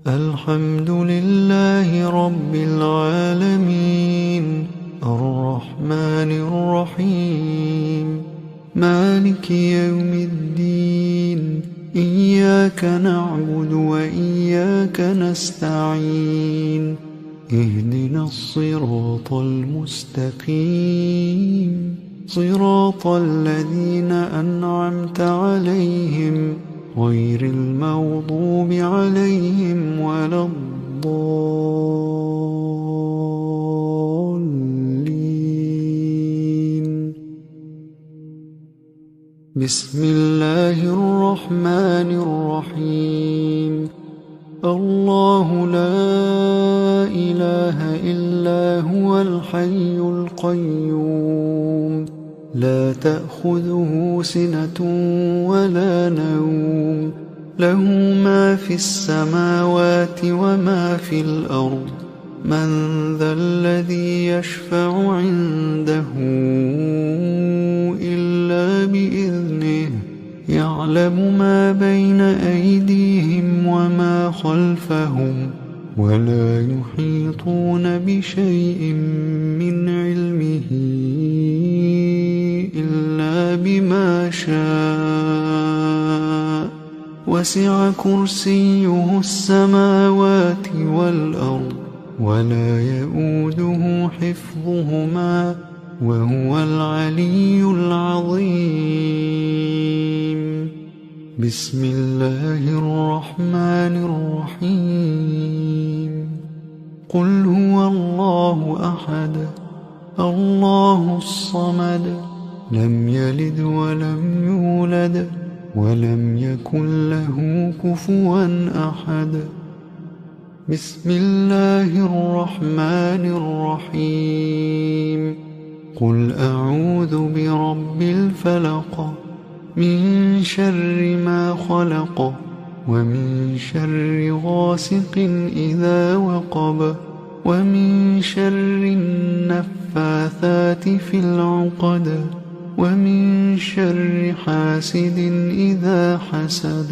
الحمد لله رب العالمين الرحمن الرحيم مالك يوم الدين إياك نعبد وإياك نستعين اهدنا الصراط المستقيم صراط الذين أنعمت عليهم غير المغضوب عليهم ولا الضالين. بسم الله الرحمن الرحيم. الله لا إله إلا هو الحي القيوم لا تأخذه سنة ولا نوم له ما في السماوات وما في الأرض من ذا الذي يشفع عنده إلا بإذنه يعلم ما بين أيديهم وما خلفهم ولا يحيطون بشيء من علمه إلا بما شاء وسع كرسيه السماوات والأرض ولا يؤوده حفظهما وهو العلي العظيم. بسم الله الرحمن الرحيم. قل هو الله أحد الله الصمد لم يلد ولم يولد ولم يكن له كفوا أحد. بسم الله الرحمن الرحيم. قل أعوذ برب الفلق من شر ما خلق ومن شر غاسق إذا وقب ومن شر النفاثات في العقد ومن شر حاسد إذا حسد.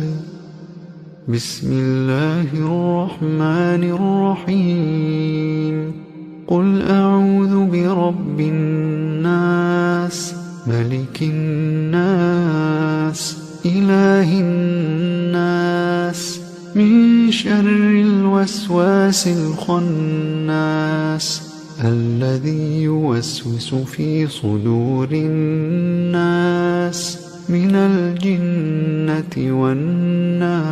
بسم الله الرحمن الرحيم. قل أعوذ برب الناس ملك الناس إله الناس من شر الوسواس الخناس الذي يوسوس في صدور الناس من الجنة والناس.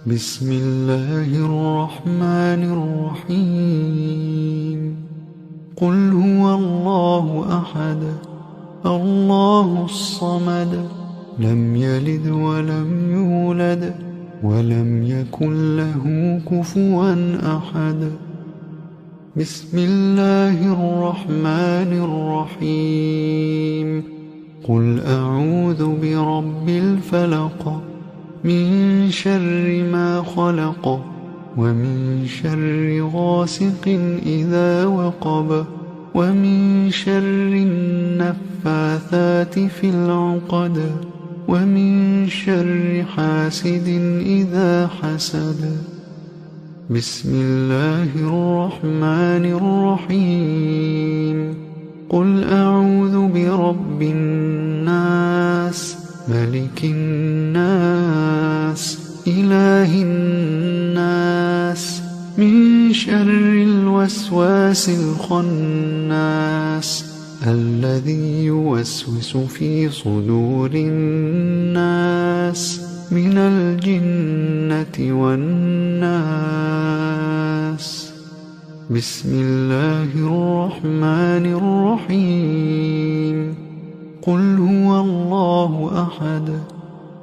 بسم الله الرحمن الرحيم. قل هو الله أحد الله الصمد لم يلد ولم يولد ولم يكن له كفوا أحد. بسم الله الرحمن الرحيم. قل أعوذ برب الفلق من شر ما خلق ومن شر غاسق إذا وقب ومن شر النفاثات في العقد ومن شر حاسد إذا حسد. بسم الله الرحمن الرحيم. قل أعوذ برب الناس ملك الناس إله الناس من شر الوسواس الخناس الذي يوسوس في صدور الناس من الجنة والناس. بسم الله الرحمن الرحيم. قل هو الله أحد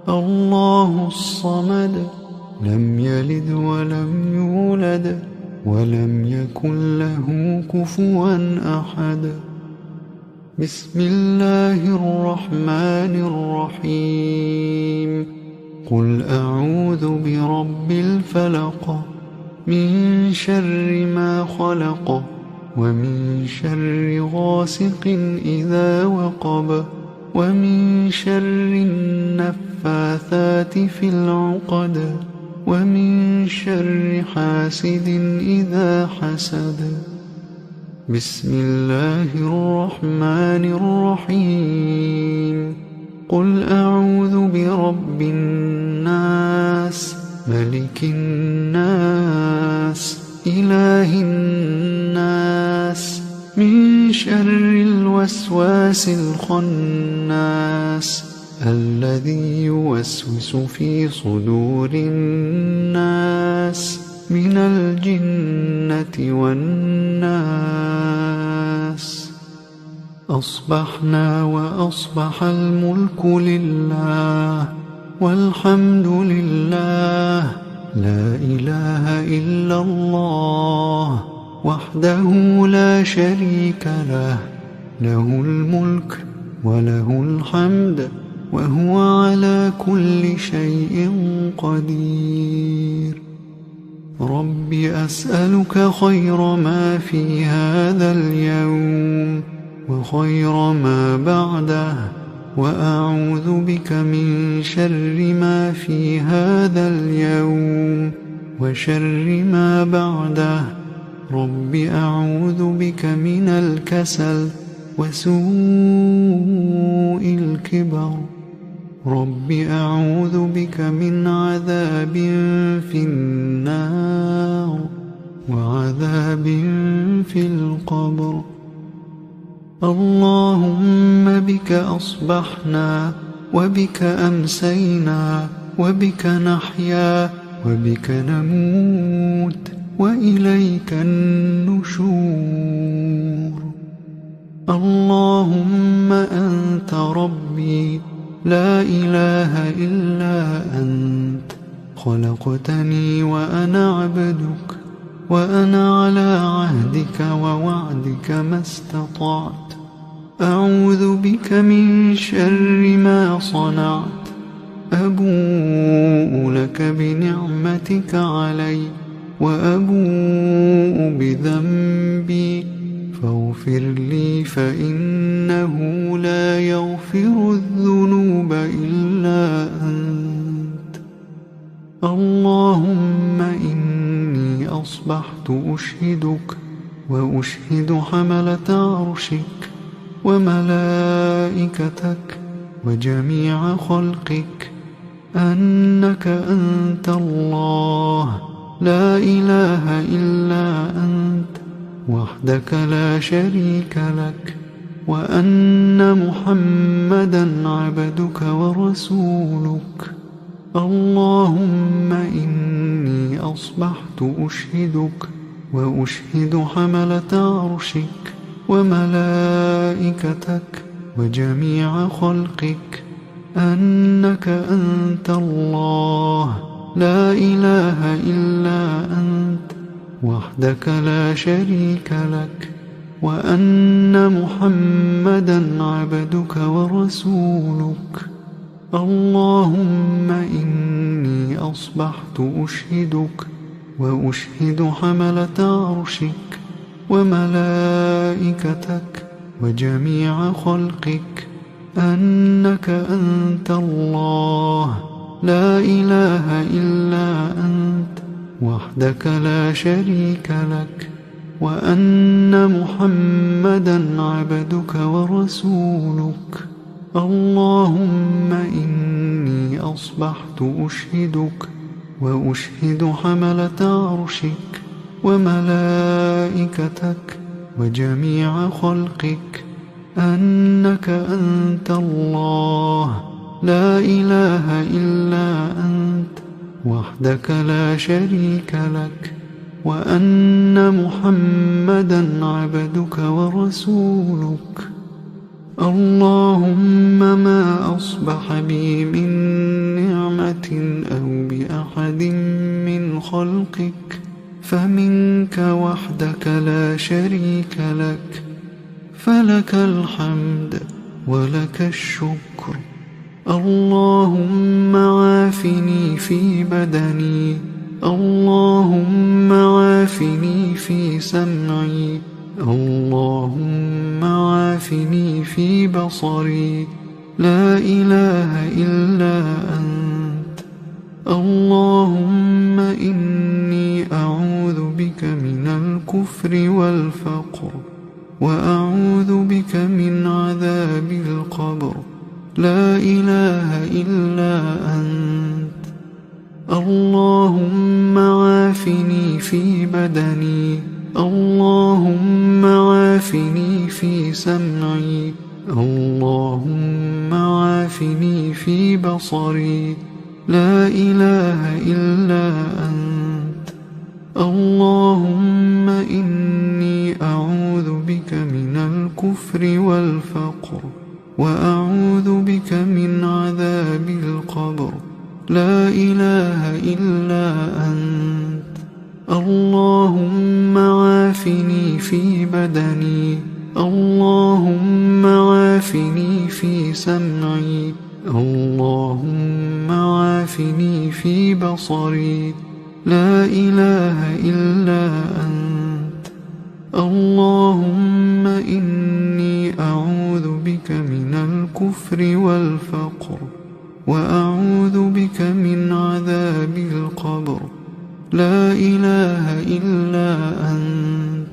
الله الصمد لم يلد ولم يولد ولم يكن له كفوا أحد. بسم الله الرحمن الرحيم. قل أعوذ برب الفلق من شر ما خلق ومن شر غاسق إذا وقب ومن شر النفاثات في العقد ومن شر حاسد إذا حسد. بسم الله الرحمن الرحيم. قل أعوذ برب الناس ملك الناس إله الناس من شر الوسواس الخناس الذي يوسوس في صدور الناس من الجنة والناس. أصبحنا وأصبح الملك لله والحمد لله لا إله إلا الله وحده لا شريك له له الملك وله الحمد وهو على كل شيء قدير. رب أسألك خير ما في هذا اليوم وخير ما بعده، وأعوذ بك من شر ما في هذا اليوم وشر ما بعده. رب أعوذ بك من الكسل وسوء الكبر. رب أعوذ بك من عذاب في النار وعذاب في القبر. اللهم بك أصبحنا وبك أمسينا وبك نحيا وبك نموت وإليك النشور. اللهم أنت ربي لا إله إلا أنت، خلقتني وأنا عبدك، وأنا على عهدك ووعدك ما استطعت. أعوذ بك من شر ما صنعت. أبوء لك بنعمتك علي وأبوء بذنبي فاغفر لي فإنه لا يغفر الذنوب إلا أنت. اللهم إني أصبحت أشهدك وأشهد حملة عرشك وملائكتك وجميع خلقك أنك أنت الله لا إله إلا أنت وحدك لا شريك لك، وأن محمدا عبدك ورسولك. اللهم إني أصبحت أشهدك وأشهد حملة عرشك وملائكتك وجميع خلقك أنك أنت الله لا إله إلا أنت وحدك لا شريك لك، وأن محمدا عبدك ورسولك. اللهم إني أصبحت أشهدك وأشهد حملة عرشك وملائكتك وجميع خلقك أنك أنت الله لا إله إلا أنت وحدك لا شريك لك، وأن محمدا عبدك ورسولك. اللهم إني أصبحت أشهدك وأشهد حملة عرشك وملائكتك وجميع خلقك أنك أنت الله لا إله إلا أنت وحدك لا شريك لك، وأن محمدا عبدك ورسولك. اللهم ما أصبح بي من نعمة أو بأحد من خلقك فمنك وحدك لا شريك لك، فلك الحمد ولك الشكر. اللهم عافني في بدني، اللهم عافني في سمعي، اللهم عافني في بصري، لا إله إلا أنت. اللهم إني أعوذ بك من الكفر والفقر وأعوذ بك من عذاب القبر لا إله إلا أنت اللهم عافني في بدني اللهم عافني في سمعي اللهم عافني في بصري لا إله إلا أنت اللهم إني أعوذ بك من الكفر والفقر وأعوذ بك من عذاب القبر لا إله إلا أنت اللهم عافني في بدني اللهم عافني في سمعي اللهم عافني في بصري لا إله إلا أنت اللهم إني أعوذ بك من الكفر والفقر وأعوذ بك من عذاب القبر لا إله إلا أنت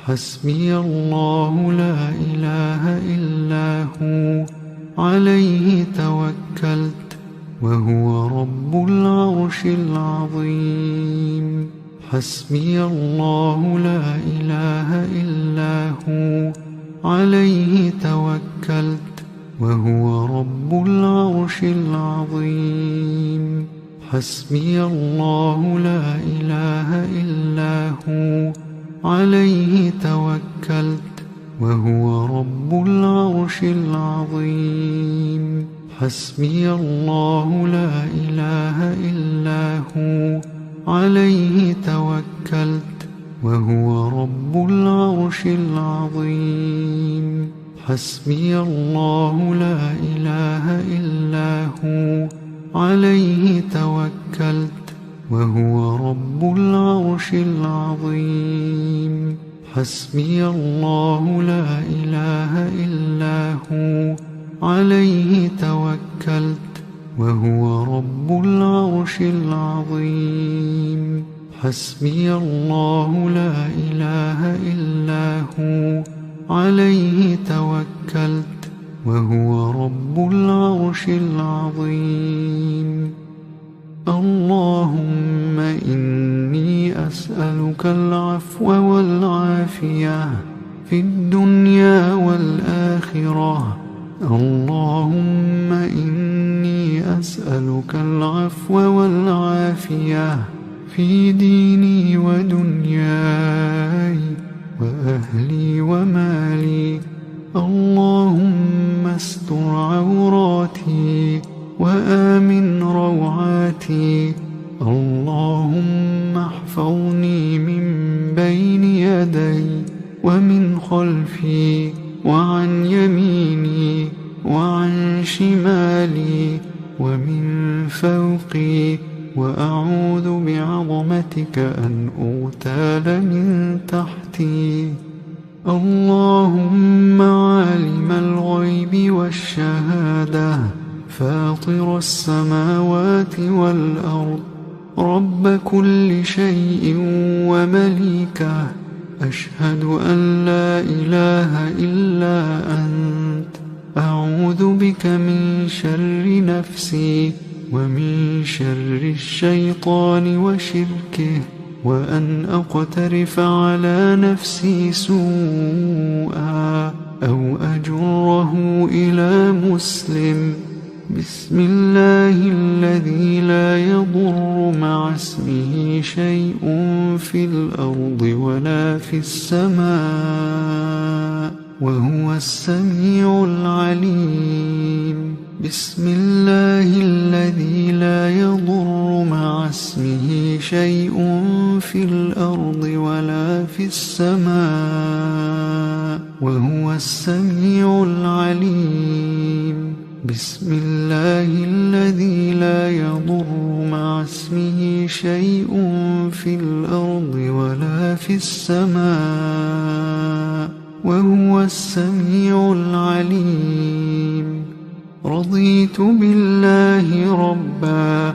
حسبي الله لا إله إلا هو عليه توكلت وهو رب العرش العظيم حسبي الله لا إله إلا هو عليه توكلت وهو رب العرش العظيم حسبي الله لا إله إلا هو عليه توكلت وهو رب العرش العظيم حسبي الله لا إله إلا هو عليه توكلت وهو رب العرش العظيم حسبي الله لا إله إلا هو عليه توكلت وهو رب العرش العظيم حسبي الله لا إله إلا هو عليه توكلت وهو رب العرش العظيم حسبي الله لا إله إلا هو عليه توكلت وهو رب العرش العظيم اللهم إني أسألك العفو والعافية في الدنيا والآخرة اللهم إني أسألك العفو والعافية في ديني ودنياي وأهلي ومالي اللهم استر عوراتي وآمن روعاتي اللهم احفظني من بين يدي ومن خلفي وعن يميني وعن شمالي ومن فوقي وأعوذ بعظمتك أن أغتال من تحتي اللهم عالم الغيب والشهادة فاطر السماوات والأرض رب كل شيء ومليكه أشهد أن لا إله إلا أنت أعوذ بك من شر نفسي ومن شر الشيطان وشركه وأن أقترف على نفسي سوءا أو أجره إلى مسلم بسم الله الذي لا يضر مع اسمه شيء في الأرض ولا في السماء وهو السميع العليم بسم الله الذي لا يضر مع اسمه شيء في الأرض ولا في السماء وهو السميع العليم بسم الله الذي لا يضر مع اسمه شيء في الأرض ولا في السماء وهو السميع العليم رضيت بالله ربا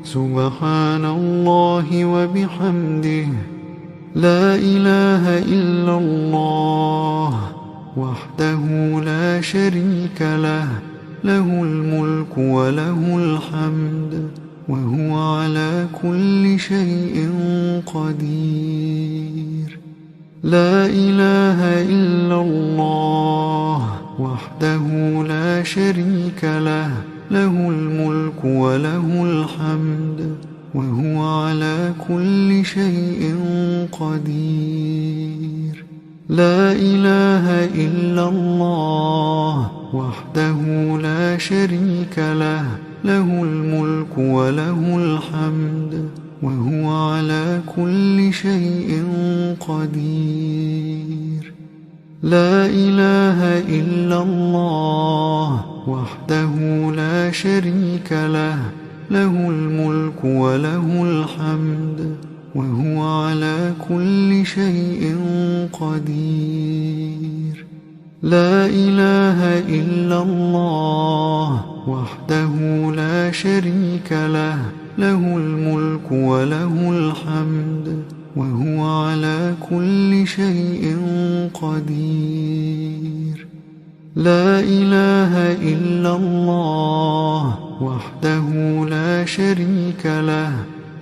سبحان الله وبحمده لا إله إلا الله وحده لا شريك له له الملك وله الحمد وهو على كل شيء قدير لا إله إلا الله وحده لا شريك له له الملك وله الحمد وهو على كل شيء قدير لا إله إلا الله وحده لا شريك له له الملك وله الحمد وهو على كل شيء قدير لا إله إلا الله وحده لا شريك له له الملك وله الحمد وهو على كل شيء قدير لا إله إلا الله وحده لا شريك له له الملك وله الحمد وهو على كل شيء قدير لا إله إلا الله وحده لا شريك له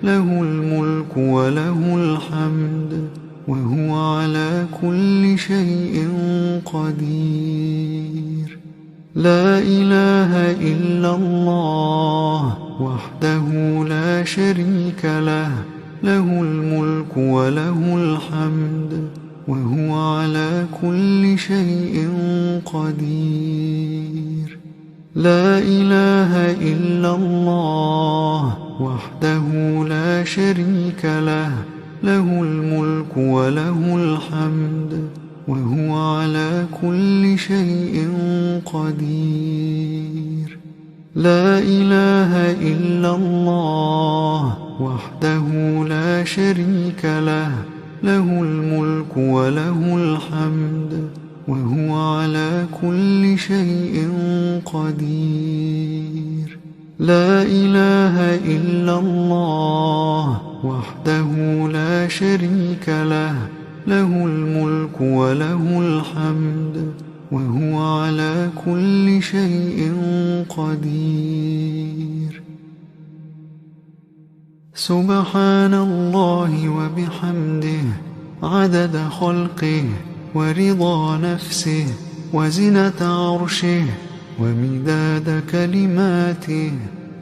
له الملك وله الحمد وهو على كل شيء قدير لا إله إلا الله وحده لا شريك له له الملك وله الحمد وهو على كل شيء قدير لا إله إلا الله وحده لا شريك له له الملك وله الحمد وهو على كل شيء قدير لا إله إلا الله وحده لا شريك له له الملك وله الحمد وهو على كل شيء قدير لا إله إلا الله وحده لا شريك له له الملك وله الحمد وهو على كل شيء قدير سبحان الله وبحمده عدد خلقه ورضا نفسه وزنة عرشه ومداد كلماته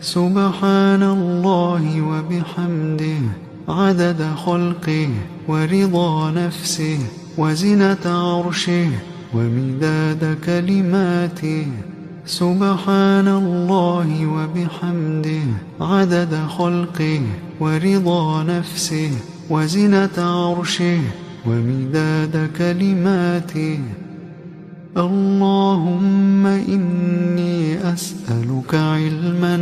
سبحان الله وبحمده عدد خلقه ورضا نفسه وزنة عرشه ومداد كلماته سبحان الله وبحمده عدد خلقه ورضا نفسه وزنة عرشه ومداد كلماته اللهم إني أسألك علما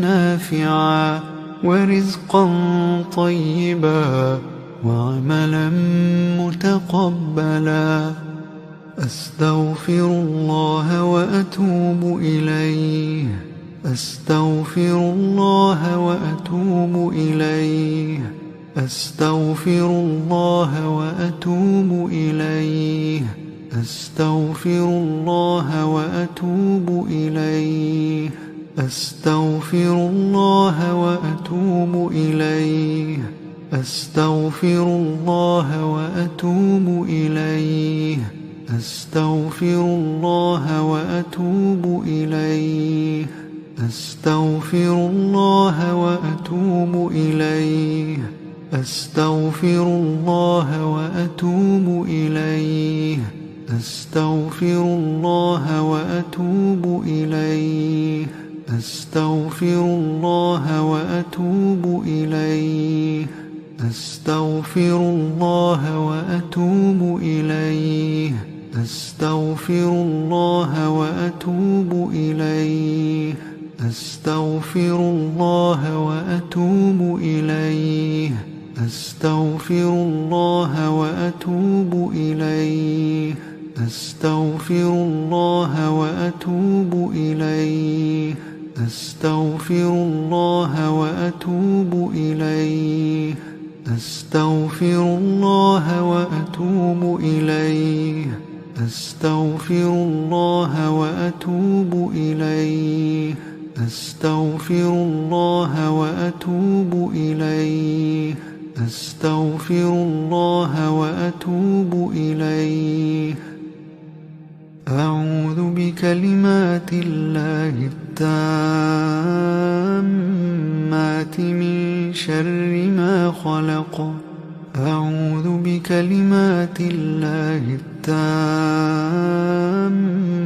نافعا ورزقا طيبا وعملا متقبلا أستغفر الله وأتوب إليه أستغفر الله وأتوب إليه أستغفر الله وأتوب إليه أستغفر الله وأتوب إليه أستغفر الله وأتوب إليه أستغفر الله وأتوب إليه أستغفر الله وأتوب إليه أستغفر الله وأتوب إليه أستغفر الله وأتوب إليه أستغفر الله وأتوب إليه أستغفر الله وأتوب إليه أستغفر الله وأتوب إليه أستغفر الله وأتوب إليه أستغفر الله وأتوب إليه أستغفر الله وأتوب إليه أستغفر الله وأتوب إليه أستغفر الله وأتوب إليه أستغفر الله وأتوب إليه أستغفر الله وأتوب إليه أستغفر الله وأتوب إليه أستغفر الله وأتوب إليه أعوذ بكلمات الله التامات من شر ما خلق أعوذ بكلمات الله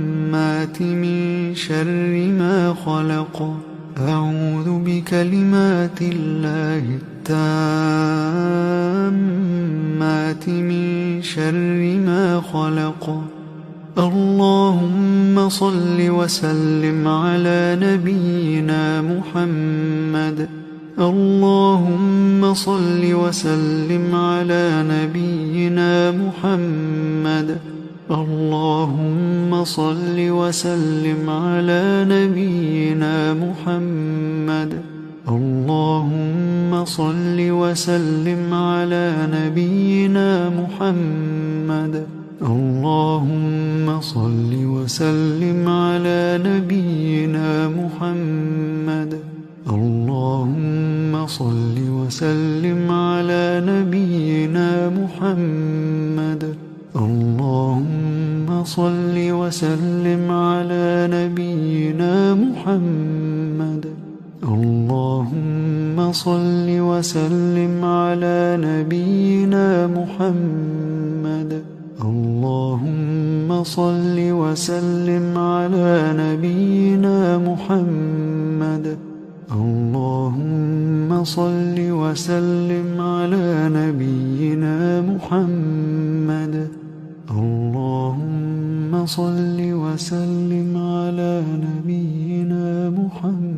التامات من شر ما خلق أعوذ بكلمات الله التامات من شر ما خلق اللهم صل وسلم على نبينا محمد اللهم صل وسلم على نبينا محمد اللهم صل وسلم على نبينا محمد اللهم صل وسلم على نبينا محمد اللهم صل وسلم على نبينا محمد اللهم صل وسلم على نبينا محمد اللهم صل وسلم على نبينا محمد اللهم صل وسلم على نبينا محمد اللهم صل وسلم على نبينا محمد اللهم صل وسلم على نبينا محمد اللهم صل وسلم على نبينا محمد